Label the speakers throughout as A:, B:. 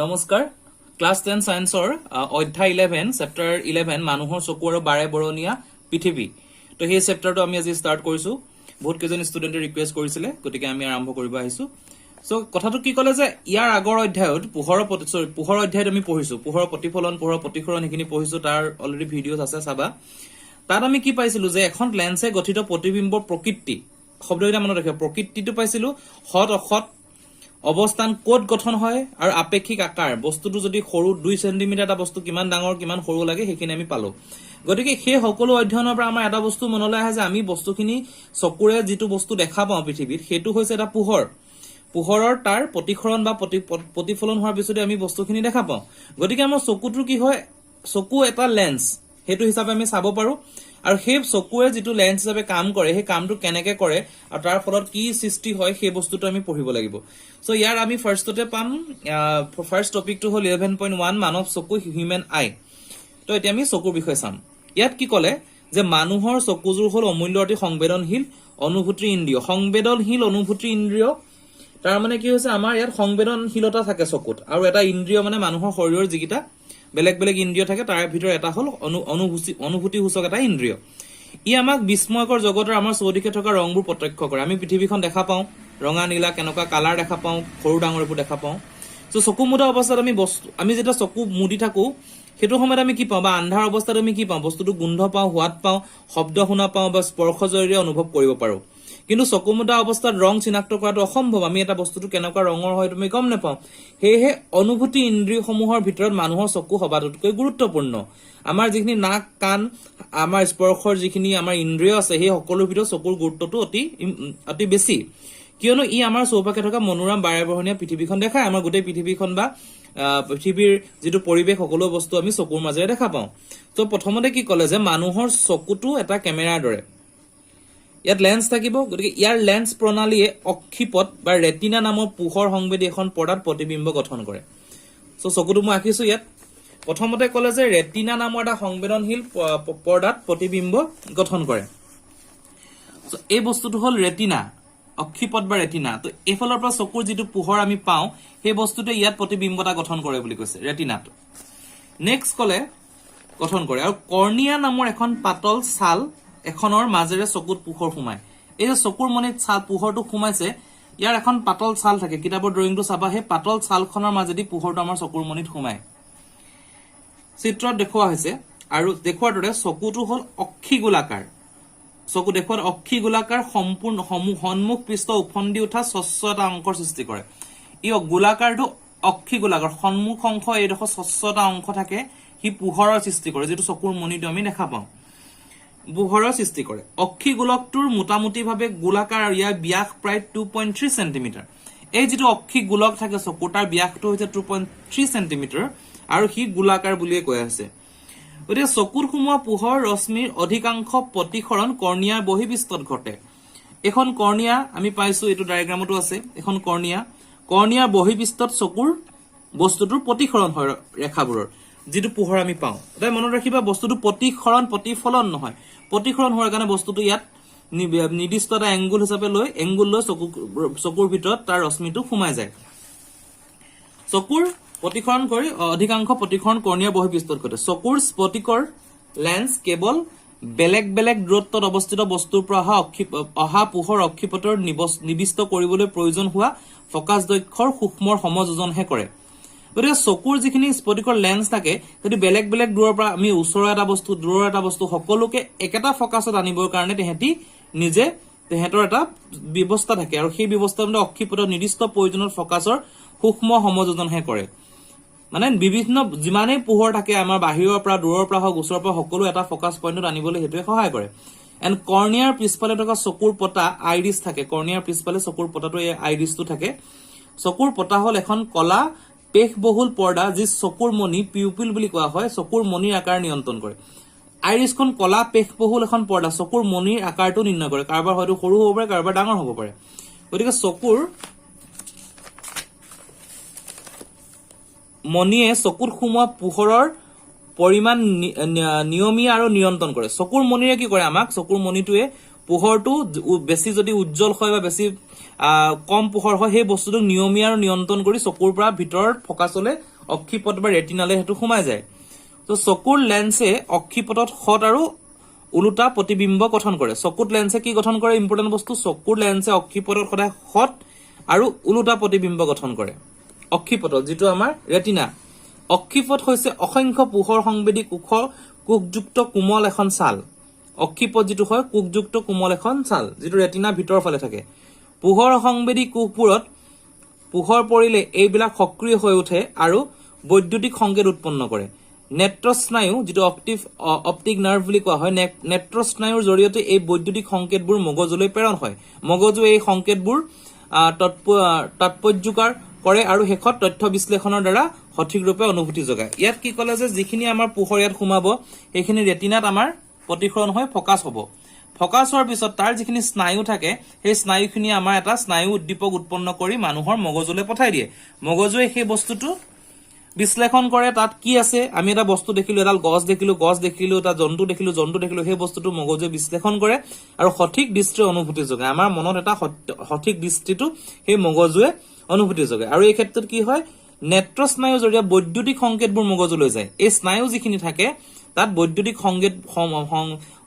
A: নমস্কাৰ ক্লাছ 10 সায়েন্সৰ অধ্যায় 11 চেপ্টাৰ 11 মানুহৰ চকু আৰু বাৰে বৰণীয়া পৃথিৱী তো সেই চেপ্টাৰটো আমি আজি ষ্টাৰ্ট কৰিছো বহুত কেইজন ষ্টুডেন্টে ৰিকুৱেষ্ট কৰিছিলে গতিকে আমি আৰম্ভ কৰিব আহিছো সো কথাটো কি কলে যে ইয়াৰ আগৰ অধ্যায়ত পোহৰ অধ্যায়ত আমি পঢ়িছো পোহৰ প্ৰতিফলন পোহৰ প্ৰতিখৰণ এখিনি পঢ়িছো তাৰ অলৰেডি ভিডিওছ আছে চাবা তাত আমি কি পাইছিলো যে এখন লেন্সে গঠিত প্ৰতিবিম্বৰ প্ৰকৃতি শব্দটা মনত ৰাখিব প্ৰকৃতিটো পাইছিলো হট অখত অবস্থান কোড গঠন হয় আৰু আপেক্ষিক আকাৰ বস্তুটো যদি সৰু 2 সেন্টিমিটাৰ এটা বস্তু কিমান ডাঙৰ কিমান সৰু লাগে হেখিনি আমি পালো গতিকে সেই সকলো অধ্যয়নৰ পৰা আমাৰ এটা বস্তু মনলৈ আহে যে আমি বস্তুখিনি চকুৰে যেটো বস্তু দেখা পাওঁ পৃথিৱীত হেতু হৈছে এটা পোহৰৰ তাৰ প্ৰতিখৰণ বা প্ৰতিফলন হোৱাৰ পিছতে আমি বস্তুখিনি দেখা পাওঁ গতিকে আমাৰ চকুটো কি হয় চকু এটা লেন্স হেতু হিচাপে আমি চাব পাৰো আৰু সেই চকুৰে যেটো লেন্স হিচাপে কাম কৰে সেই কামটো কেনেকৈ কৰে আৰু তাৰ ফলত কি সৃষ্টি হয় সেই বস্তুটো আমি পঢ়িব লাগিব সো ইয়াৰ আমি ফাৰ্ষ্টতে পাম ফাৰ্ষ্ট টপিকটো হল 11.1 মানৱ চকু হিউম্যান আই তো এতিয়া আমি চকুৰ বিষয়ে চাম ইয়াত কি কলে যে মানুহৰ চকুজোৰ হল অমূল্য অতি সংবেদনশীল অনুভূতি ইন্দ্ৰিয় তাৰ মানে কি হৈছে আমাৰ ইয়াত সংবেদনশীলতা থাকে চকুত আৰু এটা ইন্দ্ৰিয় মানে মানুহৰ শৰীৰৰ যিকিটা বেলেগ বেলেগ ইন্দ্ৰিয় থাকে তাৰ ভিতৰত এটা হল অনুভূতি সূচক এটা ইন্দ্ৰিয় ই আমাক বিস্ময়কৰ জগতৰ আমাৰ চৌদিশে থকা ৰংবোৰ প্ৰত্যক্ষ কৰে আমি পৃথিৱীখন দেখা পাওঁ ৰঙা নীলা কেনেকুৱা কালাৰ দেখা পাওঁ সৰু ডাঙৰবোৰ দেখা পাওঁ সো চকু মুদা অৱস্থাত আমি যেটা চকু মুদি থাকো হেতু সময়ত আমি কি পাওঁ বা আন্ধাৰ অৱস্থাত আমি কি পাওঁ বস্তুটো গোন্ধ পাওঁ সোৱাদ পাওঁ শব্দ শুনা পাওঁ বা স্পৰ্শ জৰিয়তে অনুভৱ কৰিব পাৰো কিন্তু চকু মুদা অৱস্থাত ৰং চিনাক্ত কৰাটো অসম্ভৱ আমি এটা বস্তুটো কেনেকুৱা ৰঙৰ হয় তুমি গম নাপাওঁ হেহে অনুভূতি ইন্দ্ৰিয়সমূহৰ ভিতৰত মানুহৰ চকু সবাতোতকৈ গুৰুত্বপূৰ্ণ আমাৰ যিখিনি নাক কাণ আমাৰ স্পৰ্শৰ যিখিনি আমাৰ ইন্দ্ৰিয় আছে সেই সকলোৰ ভিতৰত চকুৰ গুৰুত্বটো অতি বেছি কিয়নো ই আমাৰ চৌপাশে থকা মনোৰম বাৰেবৰণীয়া পৃথিৱীখন দেখায় আমাৰ গোটেই পৃথিৱীখন বা পৃথিৱীৰ যেটো পৰিবেশ সকলো বস্তু আমি চকুৰ মাজেৰে দেখা পাওঁ তো প্ৰথমতে কি কলে যে মানুহৰ চকুটো এটা কেমেৰাৰ দৰে ইয়াত লেন্স থাকিব গতিকে ইয়াৰ লেন্স প্ৰণালীয়ে অক্ষিপট বা ৰেটিনা নামৰ পোহৰ সংবেদী এখন পৰ্দাত প্ৰতিবিম্ব গঠন কৰে সো চকুটো মই আঁকিছো ইয়াত প্ৰথমতে কলে যে ৰেটিনা নামৰ এটা সংবেদনশীল পৰ্দাত প্ৰতিবিম্ব গঠন কৰে সো এই বস্তুটো হল ৰেটিনা অক্ষিপট বা ৰেটিনা তো এফালৰ পৰা চকুৰ যেটো পোহৰ আমি পাওঁ সেই বস্তুটো ইয়াত প্ৰতিবিম্বতা গঠন কৰে বুলি কৈছে ৰেটিনাটো নেক্সট কলে গঠন কৰে আৰু কৰ্নিয়া নামৰ এখন পাতল ছাল এখনৰ মাজেৰে চকুত পোহৰ সোমায় এই যে চকুৰ মনিত ছাল পোহৰটো সোমাইছে ইয়াৰ এখন পাতল ছাল থাকে কিতাপৰ ড্ৰয়িংটো চাবা হে পাতল ছালখনৰ মাজেদি পোহৰটো আমাৰ চকুৰ মনিত সোমায় চিত্ৰত দেখুৱা হৈছে আৰু দেখুৱাৰ দৰে চকুটো হল অক্ষী গোলাকাৰ চকু দেখুৱাত অক্ষী গোলাকাৰ সম্পূৰ্ণ সন্মুখ পৃষ্ঠ উফন্দি উঠা স্বচ্ছ এটা অংশৰ সৃষ্টি কৰে ই গোলাকাৰটো অক্ষী গোলাকাৰ সন্মুখ অংশ এইডোখৰ স্বচ্ছ এটা অংশ থাকে হি পোহৰৰ সৃষ্টি কৰে যেটো চকুৰ মনিটো আমি দেখা পাওঁ পোহৰৰ সৃষ্টি কৰে অক্ষী গোলকটোৰ মোটামুটিভাৱে গোলাকাৰ আৰু ইয়াৰ ব্যাস প্ৰায় 2.3 সেন্টিমিটাৰ এই যেটো অক্ষী গোলক থাকে চকুৰ তাৰ ব্যাসটো হৈছে 2.3 সেন্টিমিটাৰ আৰু হি গোলাকাৰ বুলিয়ে কৈ আছে গতিকে চকুৰ সোমোৱা পোহৰ ৰশ্মিৰ অধিকাংশ প্ৰতিখৰণ কৰ্নিয়াৰ বহিঃপৃষ্ঠত ঘটে এখন কৰ্নিয়া আমি পাইছো এটো ডায়াগ্ৰামতো আছে এখন কৰ্নিয়াৰ বহিঃপৃষ্ঠত চকুৰ বস্তুটোৰ প্ৰতিখৰণ হয় ৰেখাবোৰৰ যেটো পোহৰ আমি পাওঁ তাই মনত ৰাখিবা বস্তুটো প্ৰতিফলন নহয় প্ৰতিখৰণ হোৱাৰ কাৰণে বস্তুটো ইয়াত নিৰ্দিষ্ট এটা এংগুল হিচাপে লৈ চকুৰ ভিতৰত তাৰ ৰশ্মিটো সোমাই যায় চকুৰ প্ৰতিখৰণ কৰি অধিকাংশ প্ৰতিখৰণ কৰ্নিয়াৰ বহিঃপৃষ্ঠত ঘটে চকুৰ স্ফটিকৰ লেন্স কেৱল বেলেগ বেলেগ দূৰত্বত অৱস্থিত বস্তুৰ পৰা অহা পোহৰ অক্ষিপটৰ নিবিষ্ট কৰিবলৈ প্ৰয়োজন হোৱা ফকাছ দৈৰ্ঘ্যৰ সূক্ষ্মৰ সমযোজনহে কৰে গতিকে চকুৰ যিখিনি স্ফটিকৰ লেন্স থাকে যদি বেলেগ বেলেগ দূৰৰ পৰা আমি ওচৰৰ এটা বস্তু দূৰৰ এটা বস্তু সকলোকে একেটা ফকাছত আনিবৰ কাৰণে তেহেতৰ এটা ব্যৱস্থা থাকে আৰু সেই ব্যৱস্থাটো অক্ষিপটৰ নিৰ্দিষ্ট প্ৰয়োজনৰ ফকাছৰ সূক্ষ্ম সমযোজনহে কৰে মানে বিভিন্ন যিমানেই পোহৰ থাকে আমাৰ বাহিৰৰ পৰা দূৰৰ পৰা হওক ওচৰৰ পৰা সকলো এটা ফকাছ পইণ্টত আনিবলৈ হেতুৱে সহায় কৰে এণ্ড কৰ্নিয়াৰ পিছফালে থকা চকুৰ পতা আইৰিছ থাকে কৰ্নিয়াৰ পিছফালে চকুৰ পতাটো এই আইৰিছটো থাকে চকুৰ পতা হল এখন কলা পেশবহুল পৰ্দা যি চকুৰ মনি পিউপিল বুলি কোৱা হয় চকুৰ মনিৰ আকাৰ নিয়ন্ত্ৰণ কৰে আইৰিছখন কলা পেশবহুল এখন পৰ্দা চকুৰ মনিৰ আকাৰটো নিৰ্ণয় কৰে কাৰোবাৰ হয়তো সৰু হ'ব পাৰে কাৰোবাৰ ডাঙৰ হ'ব পাৰে গতিকে চকুৰ মনিয়ে চকুত সোমোৱা পোহৰৰ পৰিমাণ নিয়মীয়া আৰু নিয়ন্ত্ৰণ কৰে চকুৰ মনিৰে কি কৰে আমাক চকুৰ মনিটোৱে পোহৰটো বেছি যদি উজ্জ্বল হয় বা বেছি কম পোহৰ হয় সেই বস্তুটো নিয়মীয়া আৰু নিয়ন্ত্ৰণ কৰি চকুৰ পৰা ভিতৰত ফকাছলে অক্ষিপট বা ৰেটিনালে হেতু সোমাই যায় তো চকুৰ লেন্সে অক্ষিপটত হট আৰু উলুটা প্ৰতিবিম্ব গঠন কৰে চকুৰ লেন্সে কি গঠন কৰে ইম্পৰ্টেন্ট বস্তু চকুৰ লেন্সে অক্ষিপটত সদায় হট আৰু উলুটা প্ৰতিবিম্ব গঠন কৰে অক্ষিপটত যেটো আমাৰ ৰেটিনা অক্ষিপট হৈছে অসংখ্য পোহৰ সংবেদী কোষযুক্ত কোমল এখন ছাল অক্ষিপট যেটো হয় কোষযুক্ত কোমল এখন ছাল যেটো ৰেটিনা ভিতৰ ফালে থাকে পোহৰ সংবেদী কোষবোৰত পোহৰ পৰিলে এইবিলাক সক্ৰিয় হৈ উঠে আৰু বৈদ্যুতিক সংকেত উৎপন্ন কৰে নেত্ৰস্নায়ু যেটো অপটিক নাৰ্ভ বুলি কোৱা হয় নেত্ৰস্নায়ুৰ জৰিয়তে এই বৈদ্যুতিক সংকেতবোৰ মগজুলৈ প্ৰেৰণ হয় মগজুৱে এই সংকেতবোৰ তাৎপৰ্যকাৰ কৰে আৰু শেষত তথ্য বিশ্লেষণৰ দ্বাৰা সঠিক ৰূপে অনুভূতি যোগায় ইয়াত কি কলে যে যিখিনি আমাৰ পোহৰ ইয়াত সোমাব সেইখিনি ৰেটিনাত আমাৰ প্ৰতিফলন হৈ ফকাছ হ'ব ফকাছ হোৱাৰ পিছত তাৰ যিখিনি স্নায়ু থাকে সেই স্নায়ুখিনি আমাৰ এটা স্নায়ু উদ্দীপক উৎপন্ন কৰি মানুহৰ মগজুলৈ পঠাই দিয়ে মগজুৱে সেই বস্তুটো বিশ্লেষণ কৰে তাত কি আছে আমি এটা বস্তু দেখিলো এডাল গছ দেখিলো এটা জন্তু দেখিলো সেই বস্তুটো মগজুৱে বিশ্লেষণ কৰে আৰু সঠিক দৃষ্টিৰ অনুভূতি যোগায় আমাৰ মনত এটা সঠিক দৃষ্টিটো সেই মগজুৱে অনুভূতি যোগায় আৰু এই ক্ষেত্ৰত কি হয় নেত্ৰস্নায়ুৰ জৰিয়তে বৈদ্যুতিক সংকেতবোৰ মগজুলৈ যায় এই স্নায়ু যিখিনি থাকে তাত বৈদ্যুতিক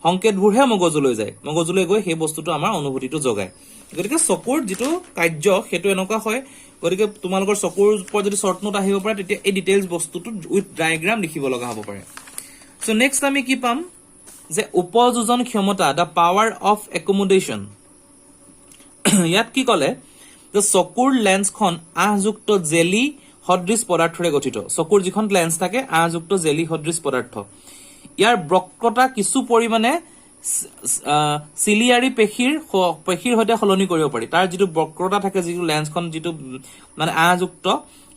A: সংকেতবোৰহে মগজুলৈ যায় মগজুলৈ গৈ সেই বস্তুটো আমাৰ অনুভূতিটো যোগায় গতিকে চকুৰ যেটো কাৰ্য হেতু এনেকুৱা হয় গতিকে তোমালোকৰ চকুৰ ওপৰত যদি শৰ্ট নোট আহিব পাৰে তেতিয়া এই ডিটেইলছ বস্তুটো উইথ ডায়াগ্ৰাম লিখিব লগা হ'ব পাৰে সো নেক্সট আমি কি পাম যে উপযোজন ক্ষমতা দা পাৱাৰ অফ একমোডেশন ইয়াত কি কলে যে চকুৰ লেন্সখন আহযুক্ত জেলি সদৃশ পদাৰ্থৰে গঠিত চকুৰ যিখন লেন্স থাকে আহযুক্ত জেলি সদৃশ পদাৰ্থ ইয়াৰ বক্ৰতা কিছু পৰিমাণে সিলিয়াৰি পেশীৰ সৈতে সলনি কৰিব পাৰি তাৰ যেটো বক্ৰতা থাকে যেটো লেন্সখন যেটো মানে আহযুক্ত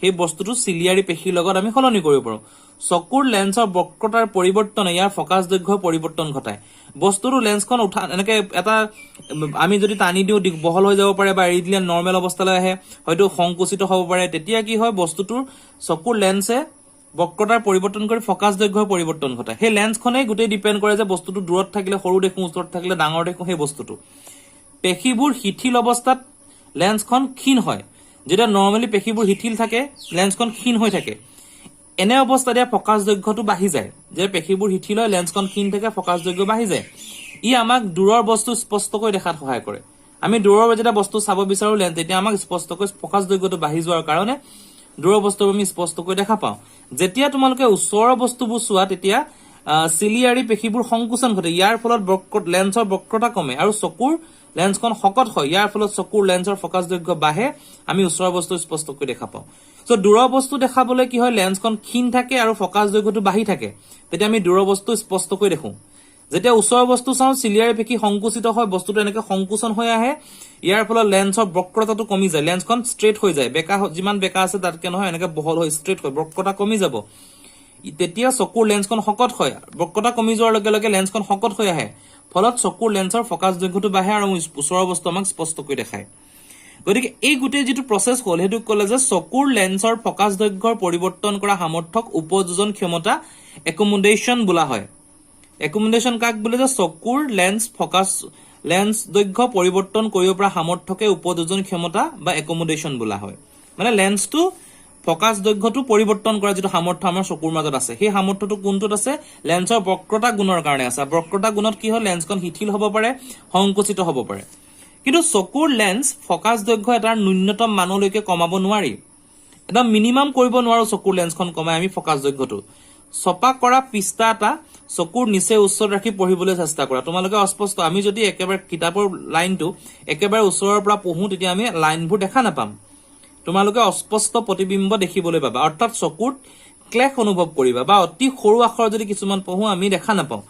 A: সেই বস্তুটো সিলিয়াৰি পেশীৰ লগত আমি সলনি কৰিব পাৰো চকুৰ লেন্সৰ বক্ৰতাৰ পৰিৱৰ্তনে ইয়াৰ ফকাছ দৈৰ্ঘ্য পৰিৱৰ্তন ঘটায় বস্তুটো লেন্সখন উঠা এনেকে এটা আমি যদি টানি দিও বহল হৈ যাব পাৰে বা এৰি দিলে নৰমেল অৱস্থালৈ আহে হয়তো সংকুচিত হ'ব পাৰে তেতিয়া কি হয় বস্তুটোৰ চকুৰ লেন্সে বক্ৰতাৰ পৰিৱৰ্তন কৰি ফকাছ দৈৰ্ঘ্যৰ পৰিৱৰ্তন ঘটায় সেই লেন্সখনেই গোটেই ডিপেন্ড কৰে যে বস্তুটো দূৰত থাকিলে সৰু দেখো ওচৰত থাকিলে ডাঙৰ দেখো সেই বস্তুটো পেশীবোৰ শিথিল অৱস্থাত লেন্সখন ক্ষীণ হয় যেতিয়া নৰমালি পেশীবোৰ শিথিল থাকে লেন্সখন ক্ষীণ হৈ থাকে এনে অৱস্থাত ইয়াৰ ফকাছ দৈৰ্ঘ্যটো বাঢ়ি যায় যে পেশীবোৰ শিথিল হয় লেন্সখন ক্ষীণ থাকে ফকাছ দৈৰ্ঘ্য বাঢ়ি যায় ই আমাক দূৰৰ বস্তু স্পষ্টকৈ দেখাত সহায় কৰে আমি দূৰৰ যেতিয়া বস্তু চাব বিচাৰো লেন্স তেতিয়া আমাক স্পষ্টকৈ ফকাছ দৈৰ্ঘ্যটো বাঢ়ি যোৱাৰ কাৰণে দূৰৰ বস্তুবোৰ আমি স্পষ্টকৈ দেখা পাওঁ যেতিয়া তোমালোকে ওচৰৰ বস্তুবোৰ চোৱা তেতিয়া সিলিয়াৰি পেশীবোৰ সংকুচন ঘটে ইয়াৰ ফলত লেন্সৰ বক্ৰতা কমে আৰু চকুৰ লেন্সখন শকত হয় ইয়াৰ ফলত চকুৰ লেন্সৰ ফকাছ দৈৰ্ঘ্য বাঢ়ে আমি ওচৰৰ বস্তু স্পষ্টকৈ দেখা পাওঁ সো দূৰৰ বস্তু দেখাবলৈ কি হয় লেন্সখন ক্ষীণ থাকে আৰু ফকাছ দৈৰ্ঘ্যটো বাঢ়ি থাকে তেতিয়া আমি দূৰৰ বস্তু স্পষ্টকৈ দেখো যেতিয়া ওচৰৰ বস্তু চাও সিলিয়াৰি পেশী সংকুচিত হয় বস্তুটো এনেকৈ সংকুচন হৈ আহে ইয়াৰ ফলত লেন্সৰ বক্ৰতাটো কমি যায় লেন্সখন ষ্ট্ৰেট হৈ যায় বেকা যিমান বেকা আছে তাতকে নহয় এনেকৈ বহল হৈ ষ্ট্ৰেট হয় বক্ৰতা কমি যাব তেতিয়া চকুৰ লেন্সখন শকত হয় বক্ৰতা কমি যোৱাৰ লগে লগে লেন্সখন শকত হৈ আহে ফলত চকুৰ লেন্সৰ ফকাছ দৈৰ্ঘ্যটো বাঢ়ে আৰু ওচৰৰ বস্তু আমাক স্পষ্টকৈ দেখায় গতিকে এই গুটেই যেটো প্ৰসেস হ'ল হেতু কলে যে চকুৰ লেন্সৰ ফকাছ দৈৰ্ঘ্যৰ পৰিৱৰ্তন কৰা সামৰ্থক উপযোজন ক্ষমতা একমোডেশন বোলা হয় একমোডেশন কাক বোলে যে চকুৰ লেন্স দৈৰ্ঘ্য পৰিৱৰ্তন কৰিব পৰা সামৰ্থকে উপযোজন ক্ষমতা বা একমোডেশন বোলা হয় মানে লেন্সটো ফকাছ দৈৰ্ঘ্যটো পৰিৱৰ্তন কৰা যেটো সামৰ্থ আমাৰ চকুৰ মাজত আছে সেই সামৰ্থটো কোনটোত আছে লেন্সৰ বক্ৰতা গুণৰ কাৰণে আছে বক্ৰতা গুণত কি হয় লেন্সখন শিথিল হ'ব পাৰে সংকুচিত হ'ব পাৰে কিন্তু চকুৰ লেন্স ফকাছ দৈৰ্ঘ্য এটাৰ ন্যূনতম মানলৈকে কমাব নোৱাৰি এটা মিনিমাম কৰিব নোৱাৰো চকুৰ লেন্সখন কমাই আমি ফকাছ দৈৰ্ঘ্যটো ছপা কৰা পৃষ্ঠা এটা চকুৰ নিচে উচ্চত ৰাখি পঢ়িবলৈ চেষ্টা কৰা তোমালোকে অস্পষ্ট আমি যদি একেবাৰে কিতাপৰ লাইনটো একেবাৰে ওচৰৰ পৰা পঢ়ো তেতিয়া আমি লাইনবোৰ দেখা নাপাম তোমালোকে অস্পষ্ট প্ৰতিবিম্ব দেখিবলৈ পাবা অৰ্থাৎ চকুত ক্লেশ অনুভৱ কৰিবা বা অতি সৰু আখৰ যদি কিছুমান পঢ়ো আমি দেখা নাপাওঁ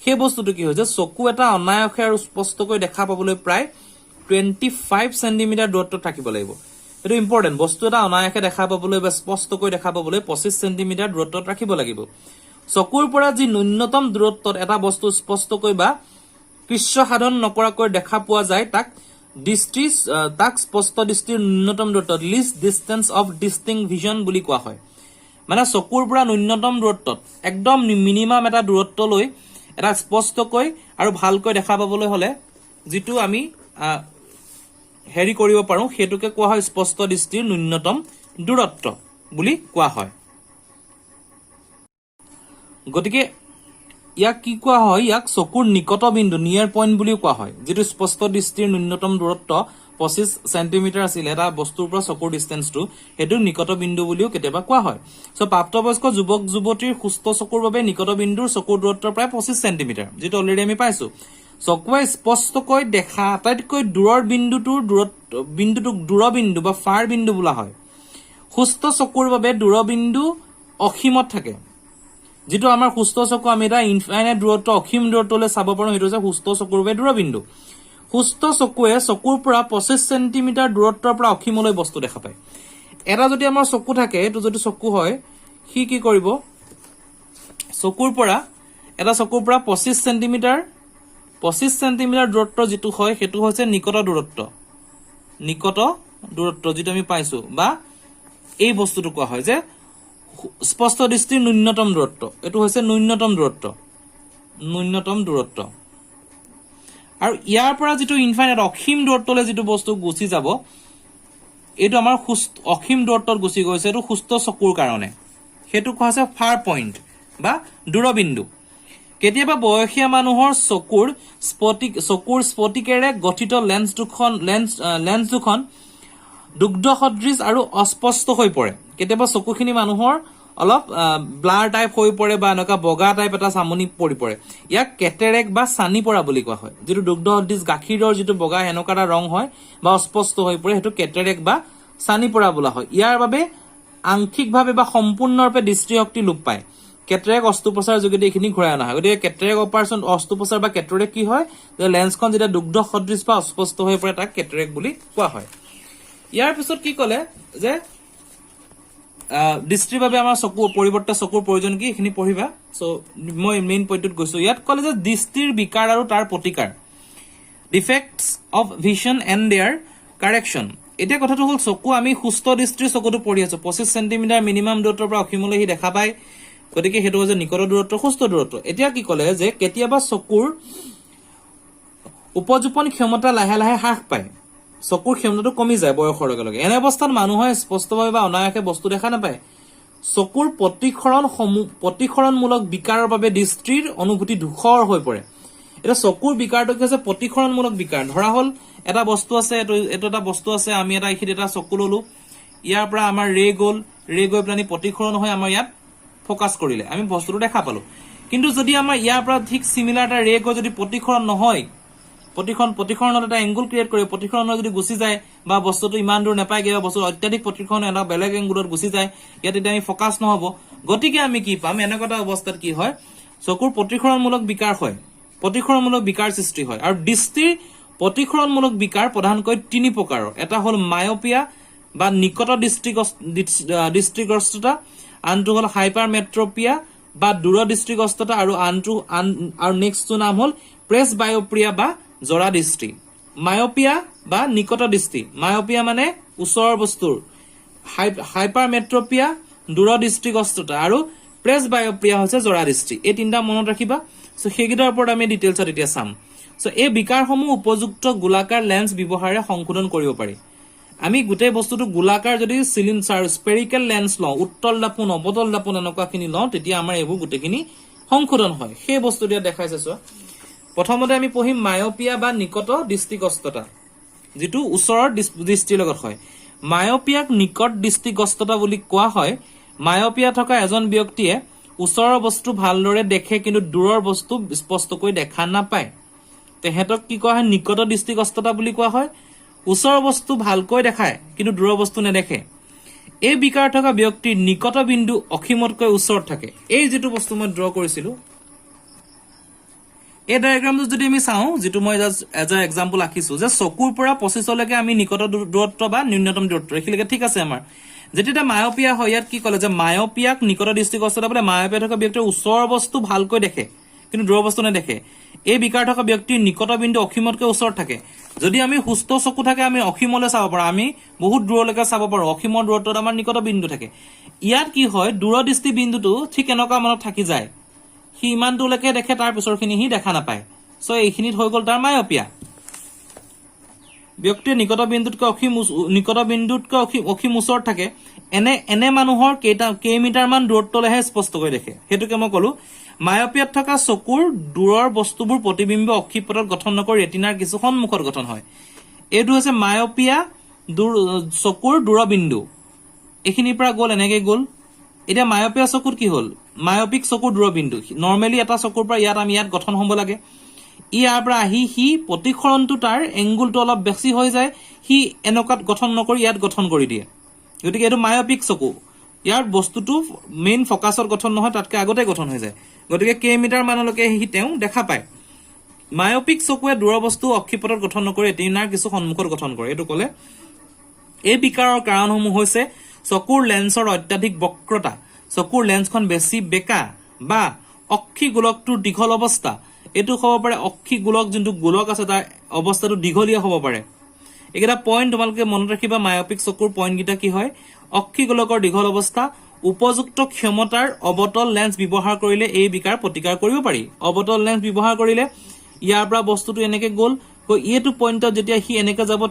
A: সেই বস্তুটো কি হয় যে চকু এটা অনায়াসে আৰু স্পষ্টকৈ দেখা পাবলৈ প্ৰায় 25 সেন্টিমিটাৰ দূৰত্বত থাকিব লাগিব এটো ইম্পৰ্টেন্ট বস্তু এটা অনায়াসে দেখা পাবলৈ বা স্পষ্টকৈ দেখা পাবলৈ 25 সেন্টিমিটাৰ দূৰত্বত ৰাখিব লাগিব চকুৰ পৰা যি ন্যূনতম দূৰত্বত এটা বস্তু স্পষ্টকৈ বা কৃষ্য সাধন নকৰাকৈ দেখা পোৱা যায় তাক স্পষ্ট দৃষ্টিৰ ন্যূনতম দূৰত্বত list distance of distinct vision বুলি কোৱা হয় মানে চকুৰ পৰা ন্যূনতম দূৰত্বত একদম মিনিমাম এটা দূৰত্বলৈ এটা স্পষ্টকৈ আৰু ভালকৈ দেখা পাবলৈ হলে যেটো আমি হেৰি কৰিব পাৰো হেতুকে কোৱা হয় স্পষ্ট দৃষ্টিৰ ন্যূনতম দূৰত্ব বুলি কোৱা হয় গতিকে ইয়াক কি কোৱা হয় ইয়াক চকুৰ নিকট বিন্দু নিয়াৰ পইণ্ট বুলি কোৱা হয় যেটো স্পষ্ট দৃষ্টিৰ ন্যূনতম দূৰত্ব 25 সেন্টিমিটাৰ আছিল এটা বস্তুৰ পৰা চকুৰ ডিসটেন্সটো হেতু নিকট বিন্দু বুলিও কেতিয়াবা কোৱা হয় সো প্ৰাপ্তবয়স্ক যুৱক যুৱতীৰ সুস্থ চকুৰ বাবে নিকট বিন্দুৰ চকুৰ দূৰত্ব প্ৰায় 25 সেন্টিমিটাৰ যেটো অলৰেডি আমি পাইছো চকুৱে স্পষ্টকৈ দেখা আটাইতকৈ দূৰৰ বিন্দুটোক দূৰবিন্দু বা ফাৰ বিন্দু বোলা হয় সুস্থ চকুৰ বাবে দূৰবিন্দু অসীমত থাকে যেটো আমাৰ সুস্থ চকু আমি এটা ইনফাইনাইট দূৰত্ব অসীম দূৰত্বলৈ চাব পাৰো হেতু যে সুস্থ চকুৰ বাবে দূৰবিন্দু সুস্থ চকুৱে চকুৰ পৰা 25 সেন্টিমিটাৰ দূৰত্বৰ পৰা অসীমলৈ বস্তু দেখা পায় এটা যদি আমাৰ চকু থাকে এটো যদি চকু হয় কি কি কৰিব চকুৰ পৰা 25 সেন্টিমিটাৰ দূৰত্ব যেটো হয় হেতু হৈছে নিকট দূৰত্ব যেটো আমি পাইছো বা এই বস্তুটো কোৱা হয় যে স্পষ্ট দৃষ্টিৰ ন্যূনতম দূৰত্ব এটো হৈছে ন্যূনতম দূৰত্ব আৰু ইয়াৰ পৰা যেটো ইনফাইনাইট অসীম দূৰত্বলৈ যেটো বস্তু গুচি যাব এটো আমাৰ অসীম দূৰত্বত গুচি গৈছে এটো সুস্থ চকুৰ কাৰণে হেতু কোৱা আছে ফাৰ পইণ্ট বা দূৰবিন্দু কেতিয়াবা বয়সীয়া মানুহৰ চকুৰ স্ফটিকেৰে গঠিত লেন্স দুখন দুগ্ধ সদৃশ আৰু অস্পষ্ট হৈ পৰে কেতিয়াবা চকুখিনি মানুহৰ অলপ ব্লাৰ টাইপ হৈ পৰে বা এনেকা বগা টাইপ এটা সামনি পৰি ইয়াক কেটেৰেক বা সানি পৰা বুলি কোৱা হয় যেটো দুগ্ধ সদৃশ গাখীৰৰ যেটো বগা হেনকা এটা ৰং হয় বা অস্পষ্ট হৈ পৰে হেতু কেটেৰেক বা সানি পৰা বোলা হয় ইয়াৰ বাবে আংশিকভাৱে বা সম্পূৰ্ণৰূপে দৃষ্টিশক্তি লোপ পায় কেটেৰেক অস্ত্ৰোপচাৰ যোগেদি এখিনি ঘূৰাই অনা হয় গতিকে কেটেৰেক অপাৰেচন অস্ত্ৰোপচাৰ বা কেটেৰেক কি হয় যে লেন্সখন যেটা দুগ্ধ সদৃশ বা অস্পষ্ট হৈ পৰে তাক কেটেৰেক বুলি কোৱা হয় ইয়াৰ পিছত কি কলে যে দৃষ্টিৰ বাবে আমাৰ চকুৰ পৰিৱৰ্তে চকুৰ প্ৰয়োজন কি এখিনি পঢ়িবা সো মই মেইন পইণ্টত গৈছো ইয়াত কলে যে দৃষ্টিৰ বিকাৰ আৰু তাৰ প্ৰতিকাৰ defects of vision and there correction এতিয়া কথাটো হল চকু আমি সুস্থ দৃষ্টিৰ চকুটো পঢ়ি আছো 25 সেন্টিমিটাৰ মিনিমাম দূৰত্বৰ পৰা অসীমলৈ দেখা পায় গতিকে হেতু হৈছে নিকট দূৰত্ব সুস্থ দূৰত্ব এতিয়া কি কলে যে কেতিয়াবা চকুৰ উপযোপন ক্ষমতা লাহে লাহে হ্ৰাস পায় চকুৰ ক্ষমতাটো কমি যায় বয়সৰ লগে লগে এনে অৱস্থাত মানুহে স্পষ্টভাৱে বা অনায়াসে বস্তু দেখা নাপায় চকুৰ প্ৰতিসৰণমূলক বিকাৰৰ বাবে দৃষ্টিৰ অনুভূতি ধূসৰ হৈ পৰে এটা চকুৰ বিকাৰটো কি হৈছে প্ৰতিসৰণমূলক বিকাৰ ধৰা হল এটা বস্তু আছে এটো এটা বস্তু আছে আমি এটা ইখিত এটা চকু ললো ইয়াৰ পৰা আমাৰ ৰে গৈ প্লানি প্ৰতিসৰণ হৈ আমাৰ ইয়াত ফোকাস কৰিলে আমি বস্তুটো দেখা পালো কিন্তু যদি আমাৰ ইয়াৰ পৰা ঠিক সিমিলাৰ এটা ৰে গৈ যদি প্ৰতিসৰণ নহয় প্ৰতিসৰণত এটা এংগুল ক্ৰিয়েট কৰে প্ৰতিসৰণ যদি গুচি যায় বা বস্তুটো ইমান দূৰ নাপায় গৈ বস্তু অত্যাধিক প্ৰতিসৰণ এটা বেলেগ এংগুলত গুচি যায় ইয়াত এটা আমি ফোকাস নহব গতিকে আমি কি পাম এনেকুৱা অৱস্থাত কি হয় চকুৰ প্ৰতিসৰণমূলক বিকাৰ হয় প্ৰতিসৰণমূলক বিকাৰ সৃষ্টি হয় আৰু দৃষ্টিৰ প্ৰতিসৰণমূলক বিকাৰ প্ৰধানকৈ তিনি প্ৰকাৰৰ এটা হল মায়োপিয়া বা নিকট দৃষ্টিগ্ৰস্ততা আনটো হল হাইপাৰমেট্ৰোপিয়া বা দূৰ দৃষ্টিগ্ৰস্ততা আৰু আৰু নেক্সটটো নাম হল প্ৰেছ বায়োপিয়া বা জৰা দৃষ্টি মায়োপিয়া বা নিকট দৃষ্টি মায়োপিয়া মানে ওচৰৰ বস্তুৰ হাইপাৰমেট্ৰোপিয়া দূৰ দৃষ্টিগ্ৰস্ততা আৰু প্ৰেছ বায়োপিয়া হৈছে জৰা দৃষ্টি এই তিনটা মনত ৰাখিবা সো হেগিটাৰ ওপৰত আমি ডিটেইলছত এতিয়া চাম সো এই বিকাৰসমূহ উপযুক্ত গোলাকাৰ লেন্স ব্যৱহাৰে সংশোধন কৰিব পাৰি আমি গোটেই বস্তুটো গোলাকাৰ যদি সিলিন্ডাৰ স্পেৰিকেল লেন্স লওঁ উত্তল দাপোন অবতল দাপোন এনেকুৱাখিনি লওঁ তেতিয়া আমাৰ এইবোৰ গোটেইখিনি সংশোধন হয় সেই বস্তু দিয়া দেখাইছে চোৱা প্ৰথমতে আমি পঢ়িম মায়োপিয়া বা নিকট দৃষ্টিগ্ৰস্ততা যেটো ওচৰৰ দৃষ্টিৰ লগত হয় মায়োপিয়াক নিকট দৃষ্টিগ্ৰস্ততা বুলি কোৱা হয় মায়োপিয়া থকা এজন ব্যক্তিয়ে ওচৰৰ বস্তু ভালদৰে দেখে কিন্তু দূৰৰ বস্তু স্পষ্টকৈ দেখা নাপায় তেহেতক কি কোৱা হয় নিকট দৃষ্টিগ্ৰস্ততা বুলি কোৱা হয় ওচৰৰ বস্তু ভালকৈ দেখায় কিন্তু দূৰৰ বস্তু নেদেখে এই বিকাৰ থকা ব্যক্তিৰ নিকট বিন্দু অসীমতকৈ ওচৰত থাকে এই যেটো বস্তু মই ড্ৰ কৰিছিলো এই ডায়াগ্ৰামটো যদি আমি চাওঁ যেটো মই জাস্ট এজ আ এক্সাম্পল আকিছো যে চকুৰ পৰা 25 লৈকে আমি নিকট দূৰত্ব বা ন্যূনতম দূৰত্ব এখিলৈকে ঠিক আছে আমাৰ যেটা মায়োপিয়া হয় ইয়াত কি কলে যে মায়োপিয়াক নিকট দৃষ্টিগ্ৰস্ততা বোলে মায়োপিয়া থকা ব্যক্তিৰ ওচৰৰ বস্তু ভালকৈ দেখে কিন্তু দূৰৰ বস্তু নেদেখে এই বিকাৰ থকা ব্যক্তিৰ নিকট বিন্দু অসীমতকৈ ওচৰত থাকে যদি আমি সুস্থ চকু থাকে আমি অসীমলৈ চাব পাৰো আমি বহুত দূৰলৈকে চাব পাৰো অসীমৰ দূৰত্বত আমাৰ নিকট বিন্দু থাকে ইয়াত কি হয় দূৰদৃষ্টি বিন্দুটো ঠিক এনেকুৱা মনত থাকি যায় হি ইমান দূৰলৈকে দেখে তাৰ পিছৰখিনি হি দেখা নাপায় সো এইখিনিত হৈ গল তাৰ মায়োপিয়া ব্যক্তিৰ নিকট বিন্দুতকৈ অসীম ওচৰত থাকে এনে মানুহৰ কেইমিটাৰ মান দূৰত্বলৈহে স্পষ্টকৈ দেখে হেতুকে মই কলো মায়োপিয়াত থকা চকুৰ দূৰৰ বস্তুবোৰ প্ৰতিবিম্ব অক্ষিপটত গঠন নকৰি ৰেটিনাৰ কিছু সন্মুখত গঠন হয় এইটো হৈছে মায়োপিয়া চকুৰ দূৰবিন্দু এখিনিৰ পৰা গ'ল এনেকৈ গ'ল এতিয়া মায়োপিয়া চকুৰ কি হ'ল মায়োপিক চকুৰ দূৰবিন্দু নৰ্মেলি এটা চকুৰ পৰা আমি ইয়াত গঠন হ'ব লাগে ইয়াৰ পৰা আহি সি প্ৰতিসৰণটো তাৰ এংগুলটো অলপ বেছি হৈ যায় সি এনেকুৱাত গঠন নকৰি ইয়াত গঠন কৰি দিয়ে গতিকে এইটো মায়োপিক চকু ইয়াৰ বস্তুটো মেইন ফকাছত গঠন নহয় তাতকে আগতে গঠন হৈ যায় গতিকে কেইমিটাৰ মানলৈকে সি তেওঁ দেখা পায় মায়োপিক চকুৱে দূৰৰ বস্তু অক্ষিপটত গঠন নকৰি ৰেটিনাৰ কিছু সন্মুখত গঠন কৰে এইটো ক'লে এই বিকাৰৰ কাৰণসমূহ হৈছে চকুৰ লেন্সৰ অত্যাধিক বক্ৰতা চকুৰ লেন্সখন বেছি বেকা বা অক্ষি গোলকটোৰ দীঘল অৱস্থা এইটো হ'ব পাৰে অক্ষি গোলক যোনটো গোলক আছে তাৰ অৱস্থাটো দীঘলীয়া হ'ব পাৰে এইকেইটা পইণ্ট তোমালোকে মনত ৰাখিবা মায়োপিক চকুৰ পইণ্টকেইটা কি হয় অক্ষি গোলকৰ দীঘল অৱস্থা উপযুক্ত ক্ষমতাৰ অৱতল লেন্স ব্যৱহাৰ কৰিলে এই বিকাৰ প্ৰতিকাৰ কৰিব পাৰি অৱতল লেন্স ব্যৱহাৰ কৰিলে ইয়াৰ পৰা বস্তুটো এনেকে গ'ল এইটো পইণ্টত যেতিয়া সি এনেকে যাব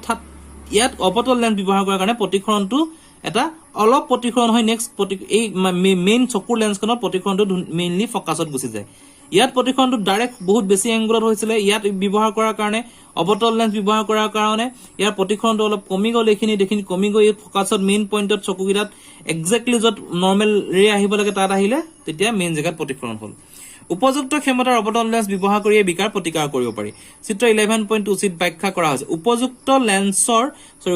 A: ইয়াত অৱতল লেন্স ব্যৱহাৰ কৰাৰ কাৰণে প্ৰতিসৰণটো এটা অলপ প্ৰতিসৰণ হৈ নেক্সট এই মেইন চকুৰ লেন্সখনৰ প্ৰতিসৰণটো মেইনলি ফকাছত গুচি যায় ইয়াত প্ৰতিসৰণটো ডাইৰেক্ট বহুত বেছি এংগুলত হৈছিলে ইয়াত ব্যৱহাৰ কৰাৰ কাৰণে অৱতল লেন্স ব্যৱহাৰ কৰাৰ কাৰণে ইয়াৰ প্ৰতিসৰণটো অলপ কমি গ'ল এইখিনি কমি গৈ ফকাছত মেইন পইণ্টত চকুকেইটাত একজেক্টলি য'ত নৰ্মেল ৰে আহিব লাগে তাত আহিলে তেতিয়া মেইন জেগাত প্ৰতিসৰণ হ'ল উপযুক্ত ক্ষমতাৰ অৱতল লেন্স ব্যৱহাৰ কৰি এই বিকাৰ প্ৰতিকাৰ কৰিব পাৰি চিত্ৰ 11.2 ব্যাখ্যা কৰা হৈছে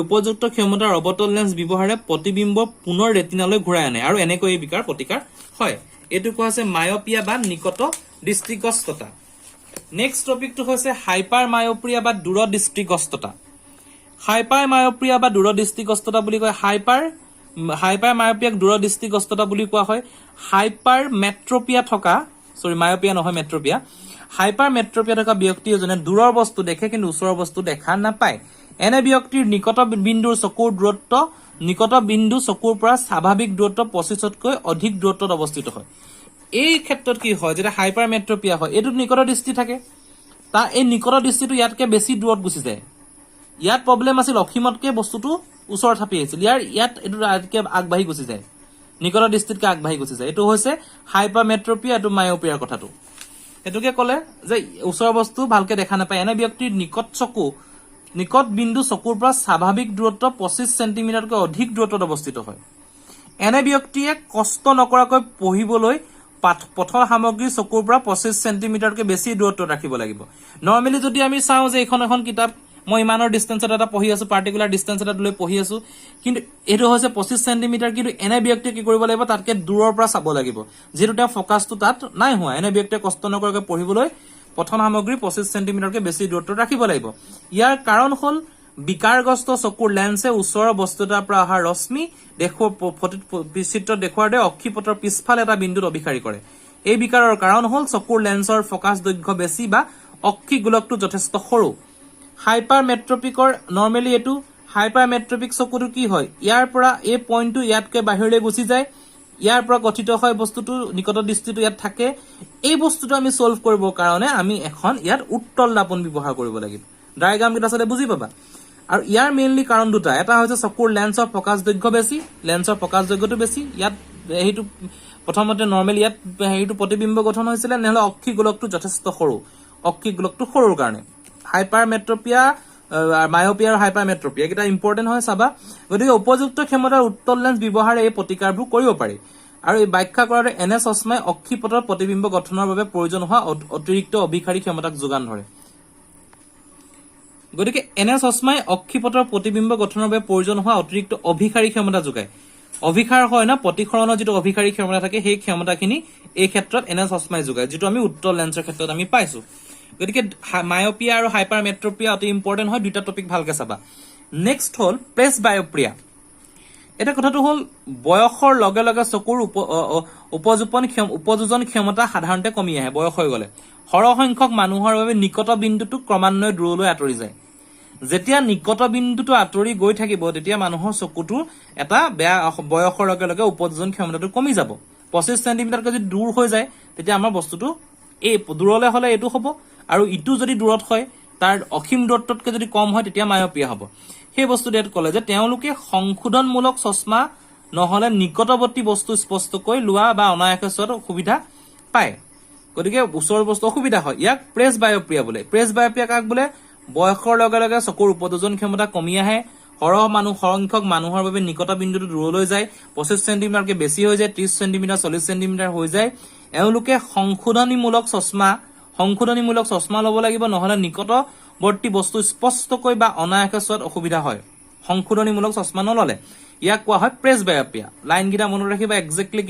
A: উপযুক্ত ক্ষমতাৰ অৱতল লেন্স ব্যৱহাৰে প্ৰতিবিম্ব পুনৰ ৰেটিনালৈ ঘূৰাই আনে আৰু এনেকৈ এই বিকাৰ প্ৰতিকাৰ হয় এইটো কোৱা হৈছে মায়োপিয়া বা নিকট দৃষ্টিগ্ৰস্ততা নেক্সট টপিকটো হৈছে হাইপাৰ মায়োপিয়া বা দূৰদৃষ্টিগ্ৰস্ততা হাইপাৰ মায়োপিয়া বা দূৰদৃষ্টিগ্ৰস্ততা বুলি কয় হাইপাৰ মায়োপিয়াক দূৰদৃষ্টিগ্ৰস্ততা বুলি কোৱা হয় হাইপাৰ মেট্ৰপিয়া থকা মায়োপিয়া নহয় মেট্ৰপিয়া হাইপাৰ মেট্ৰপিয়া থকা ব্যক্তি এজনে দূৰৰ বস্তু দেখে কিন্তু ওচৰৰ বস্তু দেখা নাপায় এনে ব্যক্তিৰ নিকট বিন্দুৰ চকুৰ দূৰত্ব নিকট বিন্দু চকুৰ পৰা স্বাভাৱিক দূৰত্ব 25তকৈ অধিক দূৰত্বত অৱস্থিত হয় এই ক্ষেত্ৰত কি হয় যেতিয়া হাইপাৰ মেট্ৰপিয়া হয় এইটো নিকট দৃষ্টি থাকে তা এই নিকট দৃষ্টিটো ইয়াতকে বেছি দূৰত গুচি যায় ইয়াত প্ৰব্লেম আছিল অসীমতকে বস্তুটো ওচৰত থাপি আহিছিল ইয়াত এইটো আগবাঢ়ি গুচি যায় নিকট দৃষ্টিতকৈ আগবাঢ়ি গুচি যায় এইটো হৈছে হাইপাৰ মেট্ৰপিয়া এইটো মায়োপিয়াৰ কথাটো এটোকে ক'লে যে ওচৰৰ বস্তু ভালকে দেখা নাপায় এনে ব্যক্তিৰ নিকট বিন্দু চকুৰ পৰা স্বাভাৱিক দূৰত্ব 25 সেণ্টিমিটাৰতকৈ অধিক দূৰত্বত অৱস্থিত হয় এনে ব্যক্তিয়ে কষ্ট নকৰাকৈ পঢ়িবলৈ পঠৰ সামগ্ৰী চকুৰ পৰা 25 সেণ্টিমিটাৰতকৈ বেছি দূৰত্বত ৰাখিব লাগিব নৰ্মেলি যদি আমি চাওঁ যে এখন কিতাপ মই ইমানৰ ডিষ্টেন্সত এটা পঢ়ি আছো পাৰ্টিকুলাৰ ডিষ্টেন্স এটা লৈ পঢ়ি আছো কিন্তু এইটো হৈছে 25 সেণ্টিমিটাৰ কিন্তু এনে ব্যক্তিয়ে কি কৰিব লাগিব তাতকে দূৰৰ পৰা চাব লাগিব যেটো তেওঁ ফকাসটো তাত নাই হোৱা এনে ব্যক্তিয়ে কষ্ট নকৰাকৈ পঢ়িবলৈ পঠন সামগ্ৰী 25 সেণ্টিমিটাৰতকৈ বেছি দূৰত্বত ৰাখিব লাগিব ইয়াৰ কাৰণ হ'ল বিকাৰগ্ৰস্ত চকুৰ লেন্সে ওচৰৰ বস্তু এটাৰ পৰা অহা ৰশ্মি চিত্ৰত দেখুৱাৰ দৰে অক্ষিপটৰ পিছফালে এটা বিন্দুত অভিসাৰী কৰে এই বিকাৰৰ কাৰণ হ'ল চকুৰ লেন্সৰ ফকাস দৈৰ্ঘ্য বেছি বা অক্ষি গোলকটো যথেষ্ট সৰু হাইপাৰ মেট্ৰপিকৰ নৰ্মেলি এইটো হাইপাৰ মেট্ৰপিক চকুটো কি হয় ইয়াৰ পৰা এই পইণ্টটো ইয়াতকে বাহিৰলৈ গুচি যায় ইয়াৰ পৰা গঠিত হয় বস্তুটো নিকট দৃষ্টিটো ইয়াত থাকে এই বস্তুটো আমি সলভ কৰিবৰ কাৰণে আমি এখন ইয়াত উত্তল দাপন ব্যৱহাৰ কৰিব লাগিব ডায়াগ্ৰাম কেইটা চালে বুজি পাবা আৰু ইয়াৰ মেইনলি কাৰণ দুটা এটা হৈছে চকুৰ লেন্সৰ ফকাস দৈৰ্ঘ্য বেছি লেন্সৰ ফকাস দৈৰ্ঘ্যটো বেছি ইয়াত এইটো প্ৰথমতে নৰ্মেলি ইয়াত এইটো প্ৰতিবিম্ব গঠন হৈছিল নহলে অক্ষি গোলকটো যথেষ্ট সৰু অক্ষি গোলকটো সৰুৰ কাৰণে হাইপাৰ মেট্ৰপিয়া মায়োপিয়া আৰু হাইপাৰ মেট্ৰপিয়া এটা ইম্পৰ্টেন্ট হয় চাবা গতিকে উপযুক্ত ক্ষমতাৰ উত্তল লেন্স ব্যৱহাৰে এই প্ৰতিকাৰবোৰ কৰিব পাৰি আৰু এই ব্যাখ্যা কৰাৰ এনে চশমাই অক্ষিপটৰ প্ৰতিবিম্ব গঠনৰ বাবে প্ৰয়োজন হোৱা অতিৰিক্ত অভিসাৰী ক্ষমতাক যোগান ধৰে গতিকে এনে চশমাই অক্ষিপটৰ প্ৰতিবিম্ব গঠনৰ বাবে প্ৰয়োজন হোৱা অতিৰিক্ত অভিসাৰী ক্ষমতা যোগায় অভিসাৰ হয় না প্ৰতিসৰণৰ যেটো অভিসাৰী ক্ষমতা থাকে সেই ক্ষমতাখিনি এই ক্ষেত্ৰত এনে চশমাই যোগায় যেটো আমি উত্তল লেন্সৰ ক্ষেত্ৰত আমি পাইছো গতিকে মায়োপিয়া আৰু হাইপাৰ মেট্ৰপিয়া অতি ইম্পৰ্টেন্ট হয় দুটা টপিক ভালকে চাবা নেক্সট হল প্ৰেছ বায়োপিয়া এটা কথাটো হল বয়সৰ লগে লগে চকুৰ উপযোজন ক্ষমতা সাধাৰণতে কমি আহে বয়স হৈ গলে সৰহ সংখ্যক মানুহৰ বাবে নিকট বিন্দুটো ক্ৰমান্বয়ে দূৰলৈ আঁতৰি যায় যেতিয়া নিকট বিন্দুটো আঁতৰি গৈ থাকিব তেতিয়া মানুহৰ চকুটো এটা বেয়া বয়সৰ লগে লগে উপযোজন ক্ষমতাটো কমি যাব 25 সেণ্টিমিটাৰকৈ যদি দূৰ হৈ যায় তেতিয়া আমাৰ বস্তুটো এই দূৰলৈ হলে এইটো হ'ব আৰু ইটো যদি দূৰত হয় তাৰ অসীম দূৰত্বতকৈ যদি কম হয় তেতিয়া মায়োপিয়া হ'ব সেই বস্তু ইয়াত ক'লে যে তেওঁলোকে সংশোধনমূলক চশমা নহলে নিকটৱৰ্তী বস্তু স্পষ্টকৈ লোৱা বা অনায়াসে চোৱাত অসুবিধা পায় গতিকে ওচৰৰ বস্তু অসুবিধা হয় ইয়াক প্ৰেছ বায়োপিয়া বোলে প্ৰেছ বায়োপিয়া কাক বোলে বয়সৰ লগে লগে চকুৰ উপযোজন ক্ষমতা কমি আহে সংখ্যক মানুহৰ বাবে নিকট বিন্দুটো দূৰলৈ যায় 25 সেন্টিমিটাৰকৈ বেছি হৈ যায় 30 সেন্টিমিটাৰ 40 সেন্টিমিটাৰ হৈ যায় এওঁলোকে সংশোধনীমূলক চশমা ল'ব লাগিব নহলে নিকটৱৰ্তী বস্তু স্পষ্টকৈ বা অনায়াসে চোৱাত অসুবিধা হয় সংশোধনীমূলক চশমা নললে ইয়াক কোৱা হয় প্ৰেছ বায়োপিয়া লাইন গিটা মনত ৰাখিবা এক্স্যাক্টলি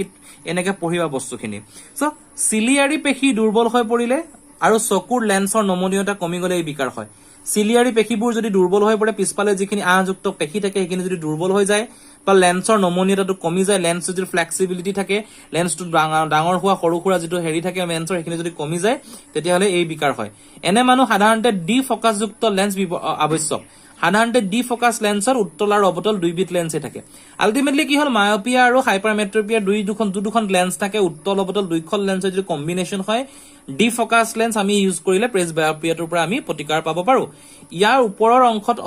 A: এনেকে পঢ়িবা বস্তুখিনি সো চিলিয়াৰী পেশী দুৰ্বল হৈ পৰিলে আৰু চকুৰ লেন্সৰ নমনীয়তা কমি গলে এই বিকাৰ হয় চিলিয়াৰী পেশীবোৰ যদি দুৰ্বল হৈ পৰে পিছফালে যিখিনি আহযুক্ত পেশী থাকে সেইখিনি যদি দুৰ্বল হৈ যায় বা লেন্সৰ নমনীয়তাটো কমি যায় লেন্সৰ যদি ফ্লেক্সিবিলিটি থাকে লেন্সটো ডাঙৰ হোৱা সৰু খুৰা যিটো হেৰি থাকে লেন্সৰ সেইখিনি যদি কমি যায় তেতিয়াহলে এই বিকাৰ হয় এনে মানুহ সাধাৰণতে ডি ফকাসযুক্ত লেন্স আৱশ্যক সাধাৰণতে ডি ফকাস লেন্সৰ উত্তল আৰু অবতল দুইবিধ লেন্সে থাকে আলটিমেটলি কি হল মায়োপিয়া আৰু হাইপাৰমেট্ৰোপিয়া দুখন লেন্স থাকে উত্তল অবতল দুইখন লেন্সৰ যদি কম্বিনেশন হয় ডি ফকাস লেন্স আমি ইউজ কৰিলে প্ৰেছ বায়োপিয়াটোৰ পৰা আমি প্ৰতিকাৰ পাব পাৰো ইয়াৰ ওপৰৰ অংশত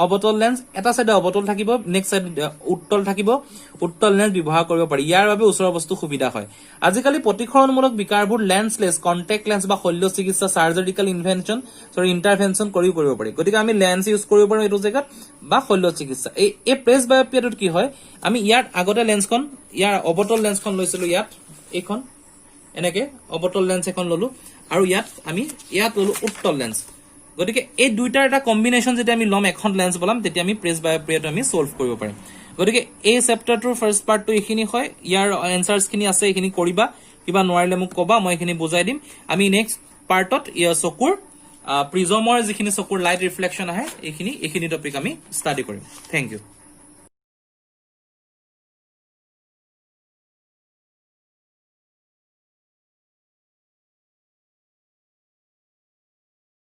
A: অবতল লেন্স এটা সাইডে অবতল থাকিব নেক্সট সাইডে উত্তল থাকিব উত্তল লেন্স ব্যৱহাৰ কৰিব পাৰি ইয়াৰ বাবে ওচৰৰ বস্তু সুবিধা হয় আজিকালি প্ৰতিখৰণমূলক বিকাৰবোৰ লেন্সলেছ কন্টেক্ট লেন্স বা শল্য চিকিৎসা সাৰ্জাৰিকেল ইন্টাৰভেনশন কৰিব পাৰি গতিকে আমি লেন্স ইউজ কৰিব পাৰো এইটো জেগাত বা শল্য চিকিৎসা এই প্ৰেছ বায়োপিয়াটোত কি হয় আমি ইয়াত আগতে লেন্সখন ইয়াৰ অবতল লেন্সখন লৈছিলো ইয়াত এইখন এনেকে অবতল লেন্স এখন ললো আৰু ইয়াত ললো উত্তল লেন্স গতিকে এই দুইটাৰ এটা কম্বিনেশন যেতিয়া আমি লম এখন লেন্স বলাম তেতিয়া আমি প্ৰেছ বায়োপিয়াটো আমি সলভ কৰিব পাৰিম গতিকে এই চেপ্টাৰটোৰ ফাৰ্স্ট পাৰ্টটো এইখিনি হয় ইয়াৰ এনসাৰ্স খিনি আছে এইখিনি কৰিবা কিবা নোৱাৰিলে মোক কবা মই এইখিনি বুজাই দিম আমি নেক্সট পাৰ্টত চকুৰ প্ৰিজমৰ যিখিনি চকুৰ লাইট ৰিফ্লেকশন আহে এইখিনি টপিক আমি ষ্টাডি কৰিম থ্যাংক ইউ